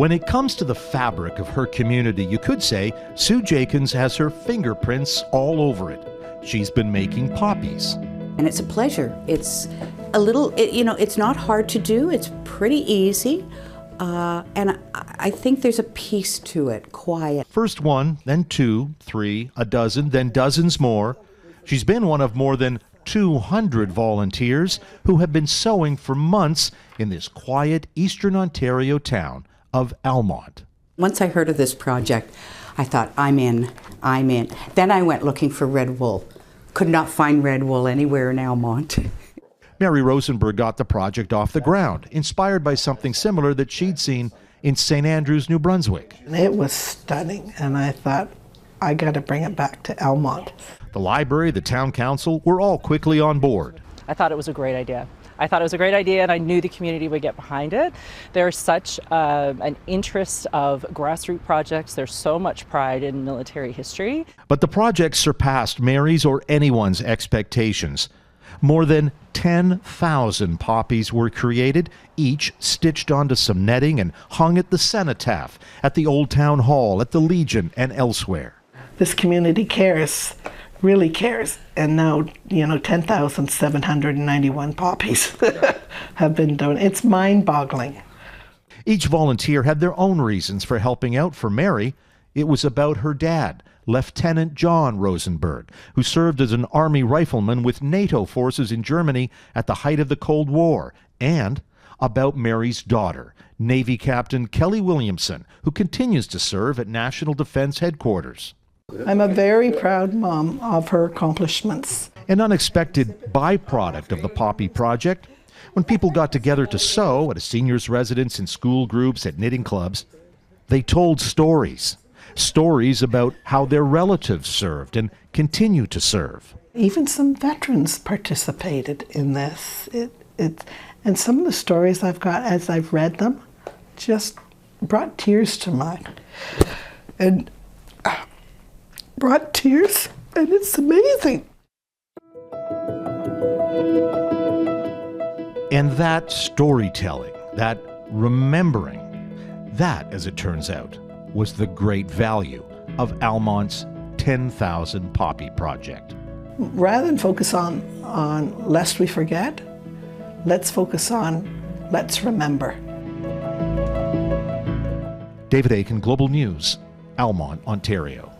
When it comes to the fabric of her community, you could say Sue Jakins has her fingerprints all over it. She's been making poppies. And it's a pleasure. It's a little, it's not hard to do. It's pretty easy. And I think there's a piece to it, quiet. First one, then two, three, a dozen, then dozens more. She's been one of more than 200 volunteers who have been sewing for months in this quiet Eastern Ontario town of Almonte. Once I heard of this project, I thought, I'm in. Then I went looking for red wool. Could not find red wool anywhere in Almonte. Mary Rosenberg got the project off the ground, inspired by something similar that she'd seen in St. Andrews, New Brunswick. It was stunning, and I thought, I got to bring it back to Almonte. The library, the town council were all quickly on board. I thought it was a great idea. And I knew the community would get behind it. There's such an interest of grassroots projects. There's so much pride in military history. But the project surpassed Mary's or anyone's expectations. More than 10,000 poppies were created, each stitched onto some netting and hung at the cenotaph, at the Old Town Hall, at the Legion, and elsewhere. This community cares, really cares. And now, 10,791 poppies have been done. It's mind-boggling. Each volunteer had their own reasons for helping out. For Mary, it was about her dad, Lieutenant John Rosenberg, who served as an Army rifleman with NATO forces in Germany at the height of the Cold War, and about Mary's daughter, Navy Captain Kelly Williamson, who continues to serve at National Defense Headquarters. I'm a very proud mom of her accomplishments. An unexpected byproduct of the Poppy Project, when people got together to sew at a seniors' residence, in school groups, at knitting clubs, they told stories. Stories about how their relatives served and continue to serve. Even some veterans participated in this. And some of the stories I've got as I've read them just brought tears to mind. And brought tears, and it's amazing. And that storytelling, that remembering, that, as it turns out, was the great value of Almonte's 10,000 Poppy Project. Rather than focus on lest we forget, let's focus on let's remember. David Akin, Global News, Almonte, Ontario.